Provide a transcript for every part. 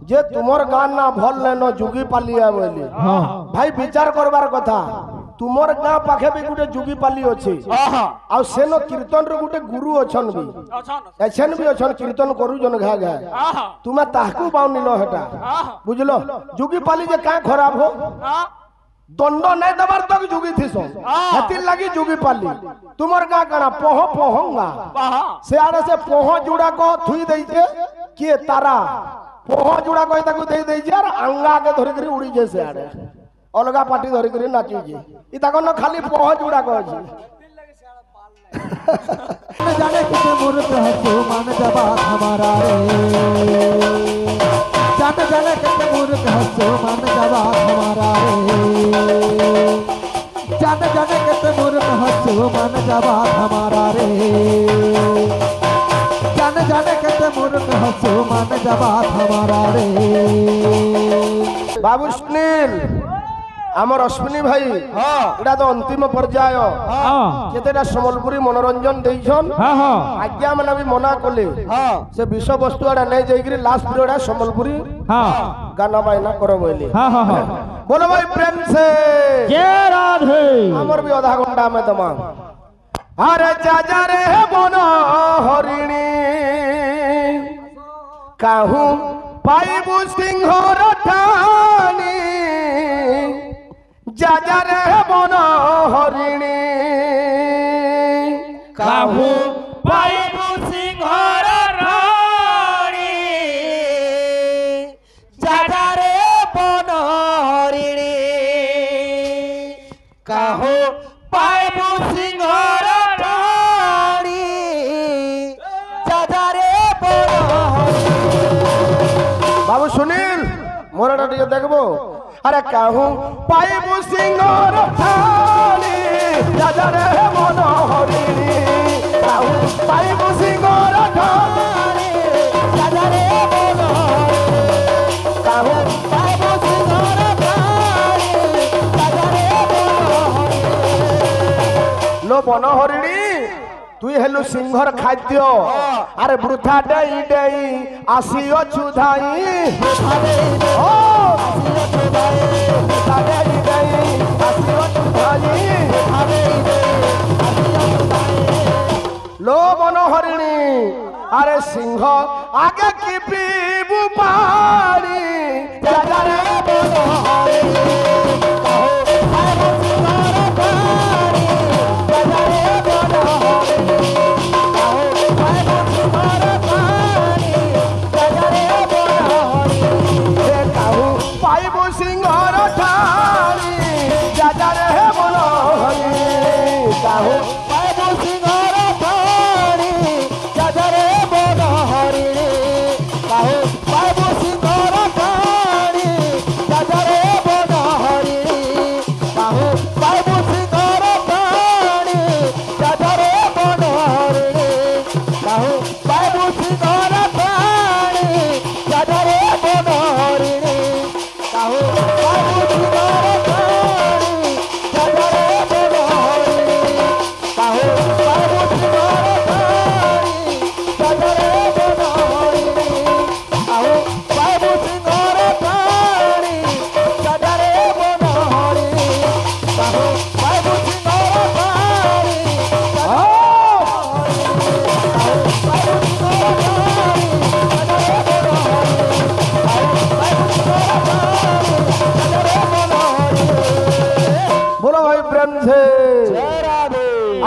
जे तुमर गान ना भल लेनो जुगी पालिया बोली भाई विचार करबार कथा तुमर गां पाखे भी गुटे जुगी पाली अछि आ सेनो कीर्तन रो गुटे गुरु अछन भी एछन भी अछन कीर्तन करू जन घा घा तुमे ताहकू बाउनिलो हेटा बुझलो जुगी पाली जे का खराब हो दंड नहीं दबार तक जुगी थीसो हेतिर लागी जुगी पाली तुमर गां कणा पोह पोहंगा से आड़े से पोह जुड़ा को थुई देई के के तारा पोह जुड़ा को ताकू देई देई जे और अंगा के धरि करी उड़ी जे से आड़े अलगा पार्टी धरि करी नाची जे ई ताको न खाली पोह जुड़ा को अछि जाने कितने मूर्ख है तो मान जवाब हमारा रे जाने जाने कितने मूर्ख है तो मान जवाब हमारा रे जाने जाने कितने मूर्ख है तो मान जवाब हमारा रे जाने जाने कितने मूर्ख है तो मान जवाब हमारा रे बाबू सुनील आमर अश्विनी भाई एटा तो अंतिम पर्याय केतेटा समलपुरी मनोरंजन देइछन आज्ञा माने भी मना कले से विषय वस्तु आडा नै जाई करी लास्ट पीरियड समलपुरी गाना बायना करो बोली बोलो भाई प्रेम से जय राधे हमर भी आधा घंटा में तमा अरे जाजा रे बन हरिणी काहू पाइबु सिंहर ठानी जाजा रे बन हरिणी काहू पाइबु सिंहर रानी जाजा रे बन हरिणी काहू पाइबु सिंहर रानी जाजा रे बन बाबू सुनील मोरटा टिके देखबो अरे काहू पाइबु सिंहर ठानी जाजा रे बन हरिणी काहू पाइबु सिंहर ठानी जाजा रे बन काहू पाइबु सिंहर ठानी जाजा रे बन लो बन हरिणी तुई हेलु सिंहर खाद्य अरे वृथा डेई डेई आसी अछुधाई ओ लो बन हरिणी अरे सिंह आगे की पीबू पानी जाजा रे बन हरिणी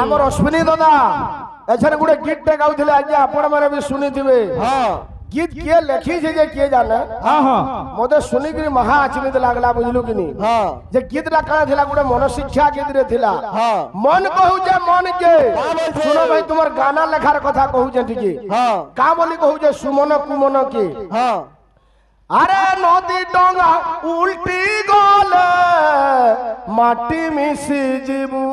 आमर अश्विनी दादा एछन गुडे गीत टे गाउथिले आज आपण माने भी सुनिथिबे गीत के लेखी जे के जाने मोदे सुनी कि महा आचरित लागला बुझलु कि नी जे गीतरा का थिला गुडे मन शिक्षा गीत रे थिला मन कहू जे मन के सुनो भाई तुमर गाना लेखार कथा कहू जे ठीके का बोली कहू जे सुमन कुमन के अरे नदी डोंगा उल्टी गले माटी मिसी जीबू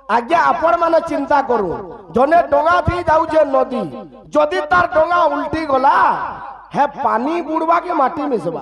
आज्ञा आपण माने चिंता करू जने डोंगा थी जाऊे नदी जदि तार डोंगा उल्टी गला है पानी बुड़वा के माटी मिसबा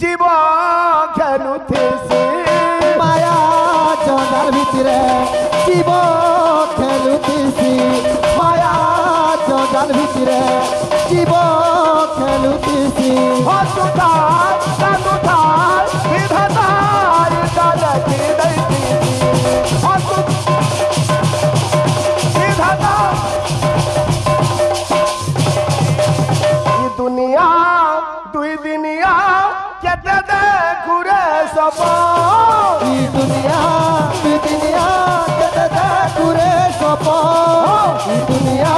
জীব খেলুথিসি মায়া জনার ভিতরে জীব খেলুতিছি মায়া জনার ভিতরে জীব খেলুতিছি হসুতার কানুতার বিধাতার কালকি দইতি হসুত বিধাতা এই দুনিয়া দুই দিনিয়া কেতে দেখুরে সব এই দুনিয়া দুনিয়া কেতে দেখুরে সপ এই দুনিয়া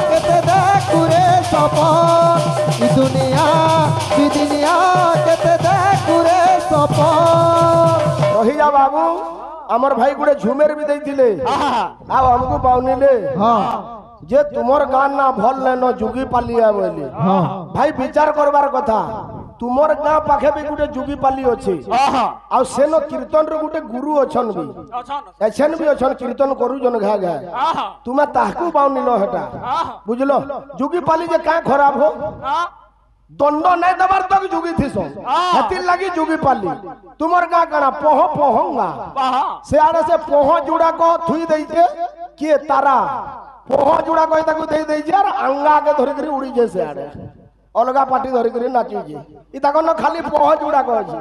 কেতে দেখুরে সপ এই দুনিয়া কেতে দেখুরে সপ রহিয়া বাবু আমার ভাই গুড়ে ঝুমের বি দেইছিলে আও আমকু পাউনিলে হ্যাঁ যে তোমার গান না ভাল নেন যুগি পালিয়া বলি হ্যাঁ ভাই বিচার করবার কথা তোমার গাঁ পাখে বি গুটে যুগি পালি আছে আর সেন কীর্তন র গুটে গুরু অছন বি এছেন বি অছন কীর্তন করুজন ঘা ঘা তুমি তাহকু পাউনিল হেটা বুঝলো যুগি পালি যে কা খরাব হো দণ্ড নাই দেবার তক যুগি থিস হেতির লাগি যুগি পালি তোমার গাঁ কানা পহ পহঙ্গা সে আড়ে সে পহ জুড়াক থুই দেইছে কিয়ে তারা পহ জুড়াক তাকে দেই দেইছে আর আঙ্গাকে ধরিকি উড়িছে সে আড়ে অলগা পাটি ধরিকি নাচুছে ই তখন খালি পহ জুড়াক আছে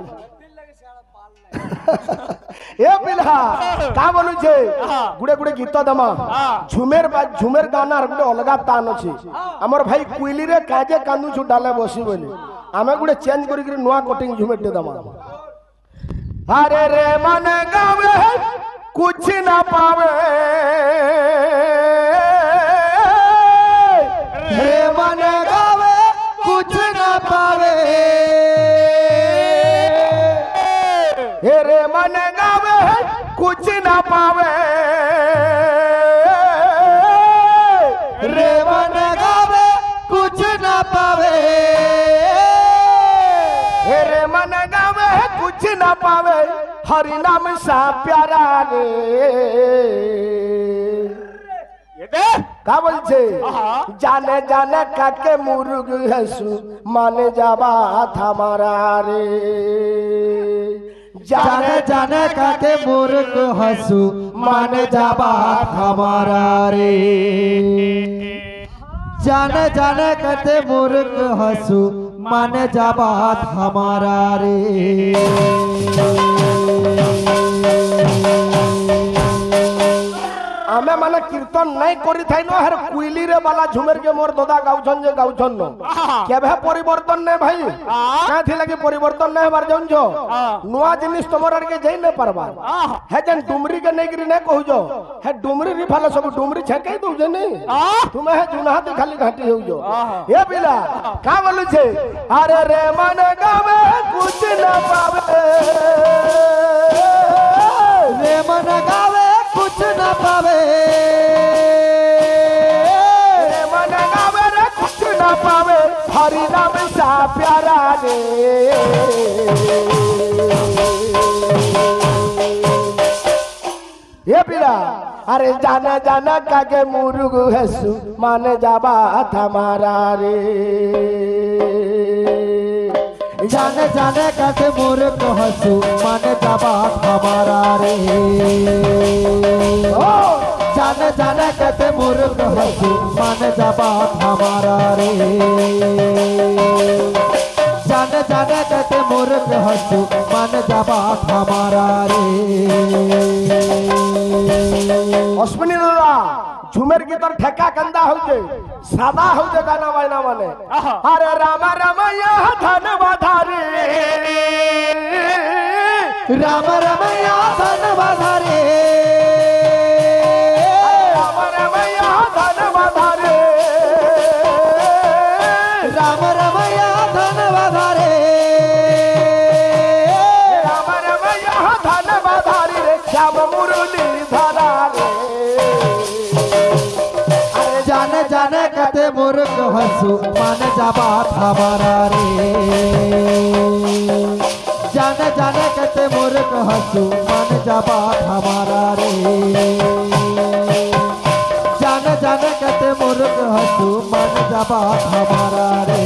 এ পিলা কা বলুছে গুড়ে গুড়ে গীত দমা ঝুমের গানার গুড়ে অলগা তান আছে আমার ভাই কুইলি রে কাজে কান্দুছু ডালে বসি বলি আমি গুড়ে চেঞ্জ করিকি নয়া কটিং ঝুমেরটে দমা আরে রে मन गावे कुछ ना पावे रे मन गावे कुछ न पावे हे रे मन गावे कुछ ना पावे रे मन गावे कुछ न पावे हे रे मन गावे कुछ ना पावे हरि नाम सा प्यारा रे का বলছে জানে জানে কাকে মুরগ হেসু মানে যাবা থামারা রে जाने जाने काके मूर्ख हसू मान जाबा हमारा रे जाने जाने कते मूर्ख हसू मान जाबा हमारा रे आमे माने कीर्तन नहीं करी थाई न हर कुइली रे वाला झुमेर के मोर दादा गाउछन जे गाउछन न केबे परिवर्तन ने भाई का थी लगे परिवर्तन नहीं बार जन जो नुआ जिनिस तमर के जई न परबा हे जन डुमरी के नहीं गिरी ने कहू जो हे डुमरी री फाला सब डुमरी छके दउ जे नहीं तुम हे जुना ते खाली घाटी हो जो ए बिला का बोलू छे अरे रे मन गावे कुछ न पावे रे मन गावे कुछ न पावे मन गावे रे कुछ न पावे हरि नाम सा प्यारा रे ये पीड़ा अरे जाना जाना काके मुरुग हेसु माने जाबा हमारा रे जाने जाने कते मूर्ख हसू मान जाबा हमारा रे जाने जाने कते मूर्ख हसू मान जाबा हमारा रे जाने जाने कते मूर्ख हसू मान जाबा हमारा रे अश्विनी दादा झुमेर की तर ठेका कंदा होजे सादा होजे गाना वायना माने अरे राम राम यह धन बाधारी राम राम या धन बाधारे राम राम यह धन बाधारी राम राम या धन बाधारे राम राम यह धन बाधारी रे श्याम मुरली धरा रे जाने जाने कते मूर्ख हसू मान जाबा हमारा रे जाने जाने कते मूर्ख हसू मान जाबा हमारा रे जाने जाने कते मूर्ख हसू मान जाबा हमारा रे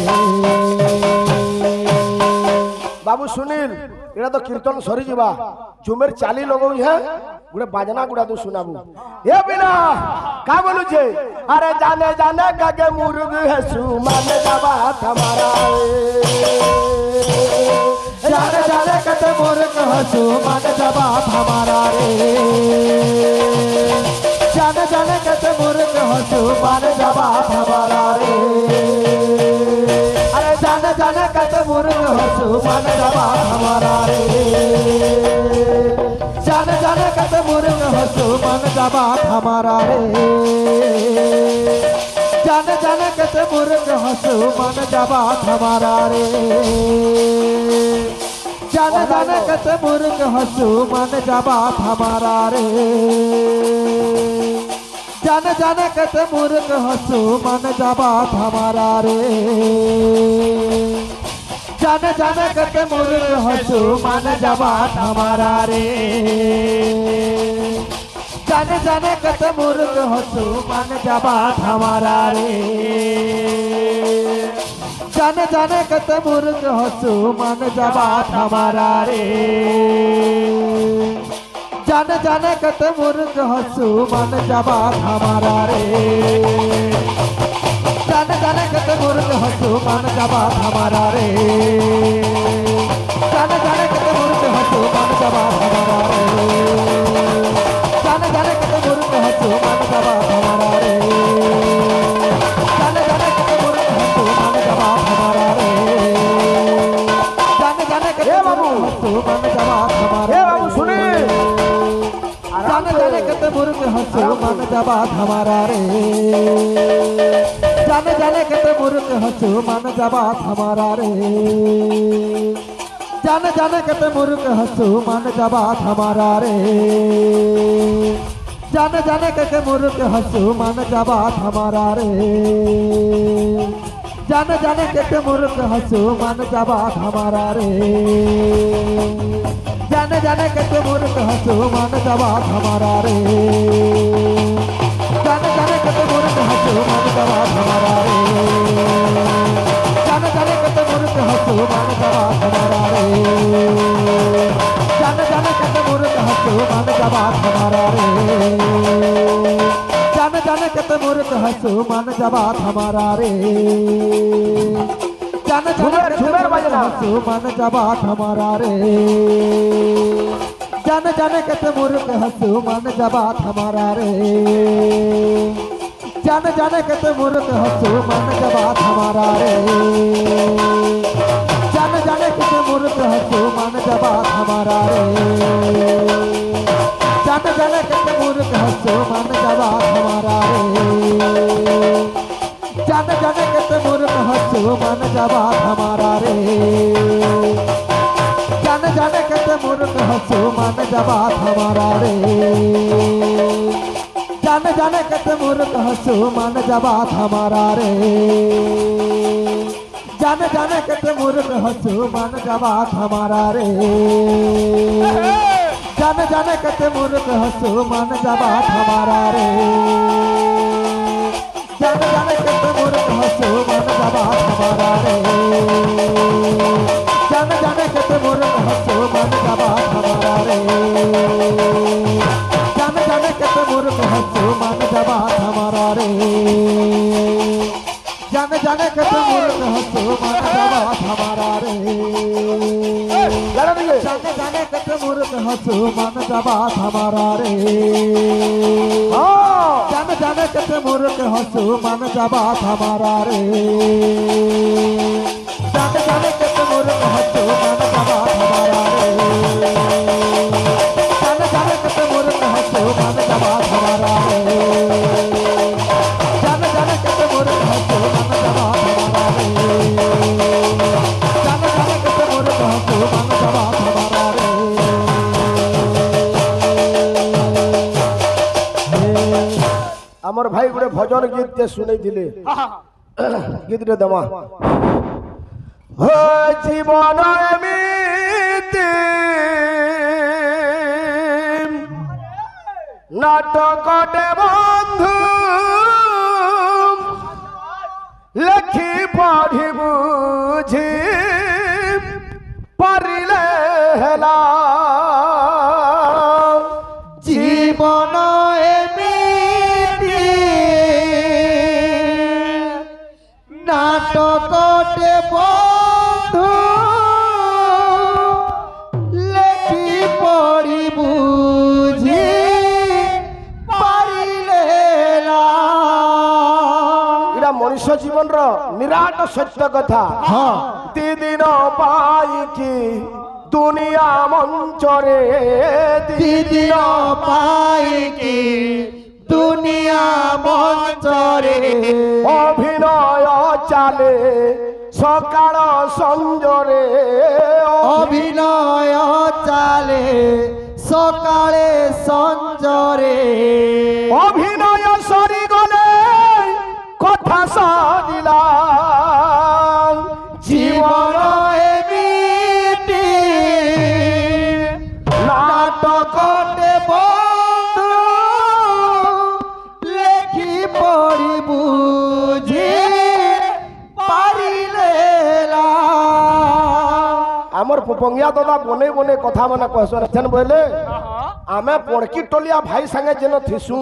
बाबू सुनील एटा तो कीर्तन सरी जीवा झुमेर चाली लगौ है गुडे बाजना गुडा तू सुनाबू ए बिना का बोलू छे अरे जाने जाने काके मुर्ग है सुमान जाबा हमारा जाने जाने कते मुर्ग हसू मन जाबा हमारा रे जाने जाने कते मुर्ग हसू मन जाबा हमारा रे अरे जाने जाने कते मुर्ग हसू मन जाबा हमारा रे जाने जाने कते मुर्ग हसू मन जाबा हमारा रे जाने जाने कते मुर्ग हसू मन जाबा हमारा रे जाने जाने कते मुर्ग हसू मन जाबा हमारा रे जाने जाने कते मुर्ग हसू मन जाबा हमारा रे जाने जाने कते मुर्ग हसू मन जाबा हमारा रे जाने जाने कते मुर्ग हसू मन जाबा हमारा रे जाने जाने कते मुर्ग हसू मन जाबा हमारा रे जाने जाने कते मुर्ग हसू मन जाबा हमारा रे जाने जाने कते मुर्ग हसू मन जाबा हमारा रे जाने जाने कते मुर्ग हसू मन जाबा हमारा रे जाने जाने कते मुर्ग हसू मन जाबा हमारा रे जाने जाने कते मुर्ग हसू मन जाबा हमारा रे जाने जाने कते मुर्ग हसू मन जाबा हमारा ए बाबू सुनील जाने जाने कते मुर्ग हसू मन जाबा हमारा रे जाने जाने कते मुर्ग हसू मन जाबा हमारा रे जाने जाने कते मुर्ग हसू मन जाबा हमारा रे जाने जाने कते मुर्ग हसू मन जाबा हमारा रे जाने जाने कते मुर्ग हसू मन जाबा हमारा रे जाने जाने कते मुर्ग हसू मन जाबा हमारा रे जाने जाने कते मुर्ग हसू मन जाबा हमारा रे जाने जाने कते मुर्ग हसू मन जाबा हमारा रे जाने जाने कते मुर्ग हसू मन जाबा हमारा रे जाने जाने कते मुर्ग हसू मन जाबा हमारा रे जाने जाने कते मुर्ग हसू मन जाबा हमारा रे जाने जाने कते मुर्ग हसू मन जाबा हमारा रे जाने जाने कते मुर्ग हसू मन जाबा हमारा रे जाने जाने कते मुर्ग हसू मन जाबा हमारा रे जाने जाने कते मुर्ग हसू मन जाबा हमारा रे जाने जाने कते मुर्ग हसू मन जाबा हमारा रे जाने जाने कते मुर्ग हसू मन जाबा हमारा रे जाने जाने कते मुर्ग हसू मन जाबा हमारा रे जाने जाने कते मुर्ग हसू मन जाबा हमारा रे जाने जाने कते मुर्ग हसू मन जाबा हमारा रे जाने जाने कते मुर्ग हसू मन जाबा हमारा रे जाने जाने कते मुर्ग हसू मन जाबा हमारा रे जाने जाने कते मुर्ग हसू मन जाबा हमारा रे जाने जाने कते मुर्ग हसू मन जाबा हमारा रे जाने जाने कते मुर्ग हसू मन जाबा हमारा रे जाने जाने कते मुर्ग हसू मन जाबा हमारा रे जाने जाने कते मुर्ग हसू मन जाबा हमारा रे जाने जाने कते मुर्ग हसू मन जाबा हमारा रे जाने जाने कते मुर्ग हसू मन जाबा हमारा रे जाने जाने कते मुर्ग हसू मन जाबा हमारा रे আমার ভাই গুড়ে ভজন গীত তে শুনাইছিলে গীত রে দেমা ও জীবন এমিতি নাটকটে বন্ধু লেখি পড়ি বুঝি পারি জীবন এমিতি নাটকটে বন্ধু লেখি পড়ি বুঝি পারিলে না। এটা মনুষ্য জীবনর নিরাট সত্য কথা। হ্যাঁ দিদিন পাইকি দুনিয়া মঞ্চরে দিদিন পাইকি দুনিয়া মঞ্চরে অভিনয় চালে সকাল সঞ্জরে অভিনয় চালে সকালে সঞ্জরে অভিনয় সরি গলে কথা সাজিলা জীবন এমিতি নাটকটে বন্ধু লেখি পড়ি বুঝি পারিলে না। আমার পঙ্গিয়া দাদা বনে বনে কথা মানে কহসন বলে আমি পড়কি টলিয়া ভাই সাঙ্গে যেন থিসু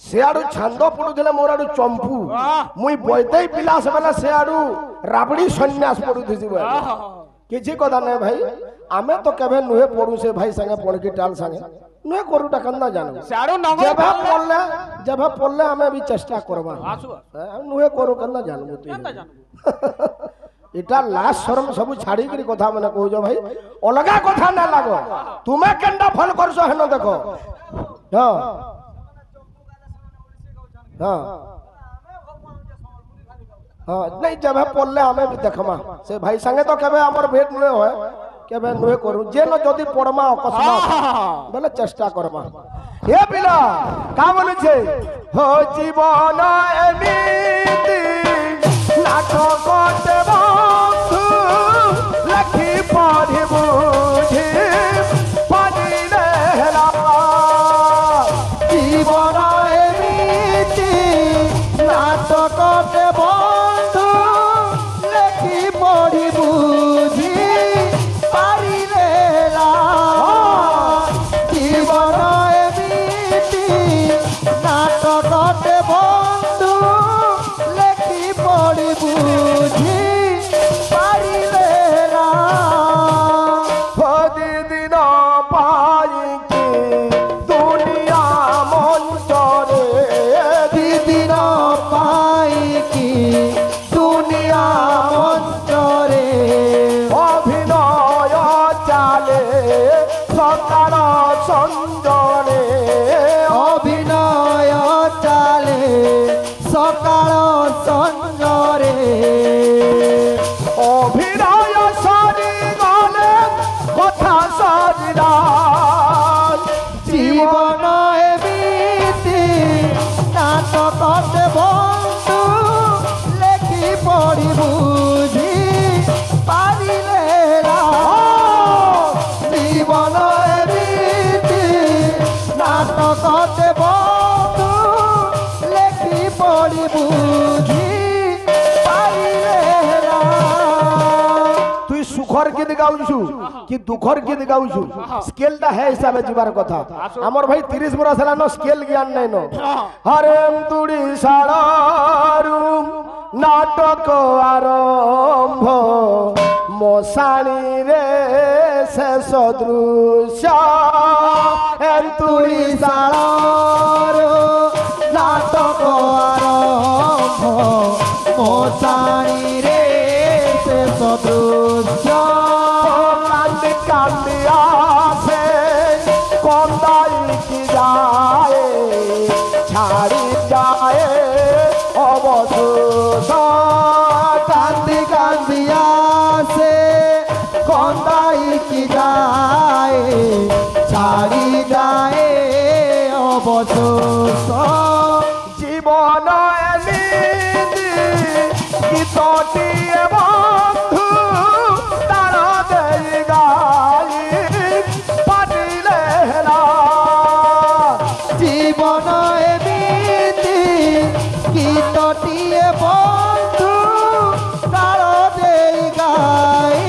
সেଆଡୁ ଛାନ୍ଦ ପଡୁଥିଲେ ମୋର ଆଡୁ ଚମ୍ପୁ ମୁଇଁ ବୈଦେଇ ପିଲାସ ବେଲେ ସେଆଡୁ ରାବଡି ସନ୍ନ୍ୟାସ ପଡୁଥିସି କିଛି କଥା ନାହିଁ ଭାଇ ଆମେ ତ କେବେ ନୁହେଁ ପଡୁ ସେ ଭାଇ ସାଙ୍ଗେ ପଡକି ଟାଲ ସାଙ୍ଗେ ନୁହେଁ କରୁଟା କେନ୍ତା ଜାଣୁ ଯେବେ ପଡଲେ ଆମେ ବି ଚେଷ୍ଟା କରବା ନୁହେଁ କରୁ କେନ୍ତା ଜାଣୁ এটা লাস্ট শরম সবু ছাড়িকি কথা মানে কହୁছ ভাই অলগা কথা না লাগ তুমি কেনটা ফল করছ হেন দেখো হ্যাঁ हाँ हाँ नहीं जब पढ़ले हमें भी देखमा से भाई संगे तो केबे हमर भेट नुए होय केबे नुए करू जे न जदी पढ़मा अकस्मात बोले चेष्टा करमा ए पिला का बोले छे हो जीवन एमिति नाटक ते बंधु लखी पढ़ी बुझी पढ़िले हेला জীবন নাটকটে বন্ধু লেখি পড়ি বুঝি পারিলে না। জীবন এমিতি নাটকটে বন্ধু লেখি পড়ি বুঝি পারিলে না। দিন পাইকি দুনিয়া মঞ্চরে দিদিন পাইকি দুনিয়া মঞ্চরে অভিনয় চালে সকাল সঞ্জরে অভিনয় চালে সকাল সঞ্জরে অভিনয় সরি গলে কথা সরিলা জীবন এমিতি নাটকটে বন্ধু লেখি পড়ি বুঝি পারিলে না। জীবন এমিতি নাটকটে বন্ধু লেখি পড়ি বুঝি পারিলে না। তুই সুখর গীত গাউছু কি দুঃখর গীত গাউছু স্কেলটা হে হিসাবে যাবার কথা আমার ভাই 30 বছর হেলান স্কেল জ্ঞান নাই ন হরেম তুড়ি সাড়ারু নাটক আরম্ভ মশানি রে শেষ দৃশ্য তুড়ি সাড়ার নাটক আরম্ভ মশানি রে শেষ দৃশ্য কান্দি কান্দি আসে কন্দাই কি যায় ছাড়ি যায় অবশেষ কান্দি কান্দি আসে কন্দাই কি যায় ছাড়ি যায় অবশেষ জীবন এমিতি গীতটিয়ে বন্ধু তার দেই গাই পাটিলে হেলা জীবন এমিতি গীতটিয়ে বন্ধু তার দেই গাই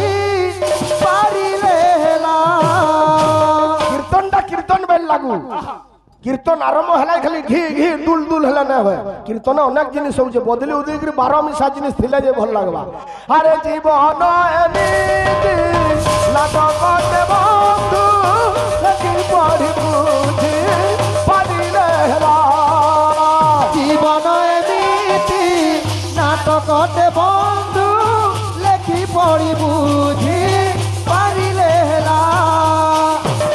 পারিলে না। কীর্তনটা কীর্তন বেল লাগ কু কীর্তন আরম্ভ হলে খালি ঘি ঘি দুল দুল হলে না হয় কীর্তনে অনেক জিনিস হচ্ছে বদলি উদলি করে 12 মিশা জিনিস থিলে যে ভাল লাগবা আরে জীবন এমিতি নাটকতে বন্ধু লেখি পড়ি বুঝি পারিলে হেলা জীবন এমিতি নাটকতে বন্ধু লেখি পড়ি বুঝি পারিলে হেলা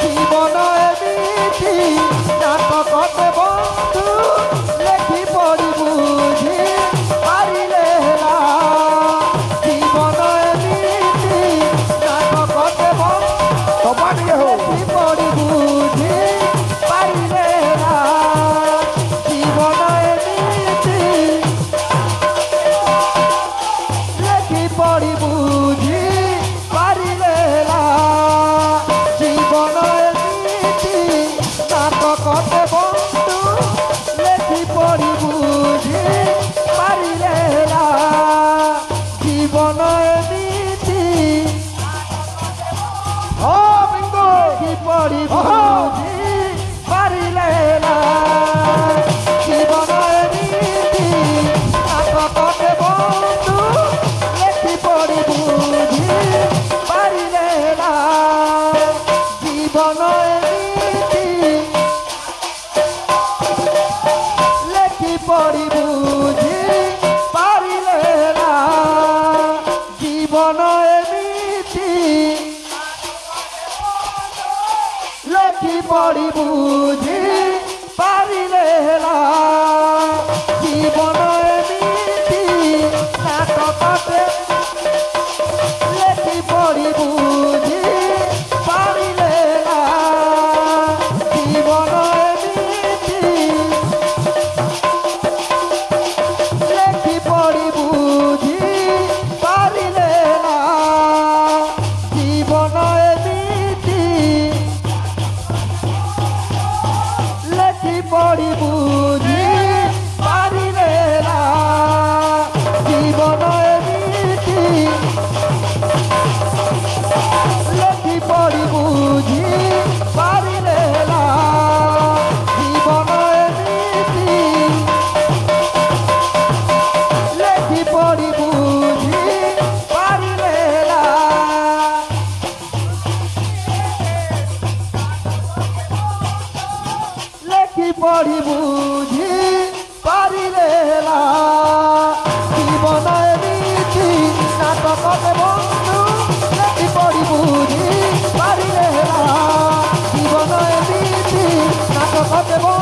জীবন এমিতি নাটকতে বন্ধু লেখি পড়ি বুঝি পারিলে হেলা জীবন এমিতি নাটকতে বন্ধু সবার ইয়ে হোক লেখি পড়ি বুঝি পারিলে হেলা জীবন এমিতি লেখি পড়ি বুঝি পারিলে হেলা জীবন এমিতি নাটকতে বন্ধু লেখি পড়ি বুঝি পারিলে হেলা জীবন এমিতি ও বিঙ্গো লেখি পড়ি বুঝি পারিলে হেলা জীবন এমিতি নাটকতে বন্ধু লেখি পড়ি বুঝি পারিলে হেলা জীবন এমিতি লেখি পড়ি বুঝি পারিলে হেলা জীবন এমিতি লেখি পড়ি বুঝি পারিলে হেলা জীবন এমিতি নাটকতে লেখি পড়ি বুঝি পারিলে হেলা জীবন এমিতি লেখি পড়ি বুঝি পারিলে হেলা জীবন এমিতি লেখি পড়ি বুঝি পারিলে হেলা জীবন এমিতি লেখি পড়ি বুঝি পারিলে হেলা জীবন এমিতি লেখি পড়ি বুঝি পারিলে হেলা লেখি পড়ি বুঝি পারিলে হেলা জীবন এমিতি নাটকতে বন্ধু লেখি পড়ি বুঝি পারিলে হেলা জীবন এমিতি নাটকতে বন্ধু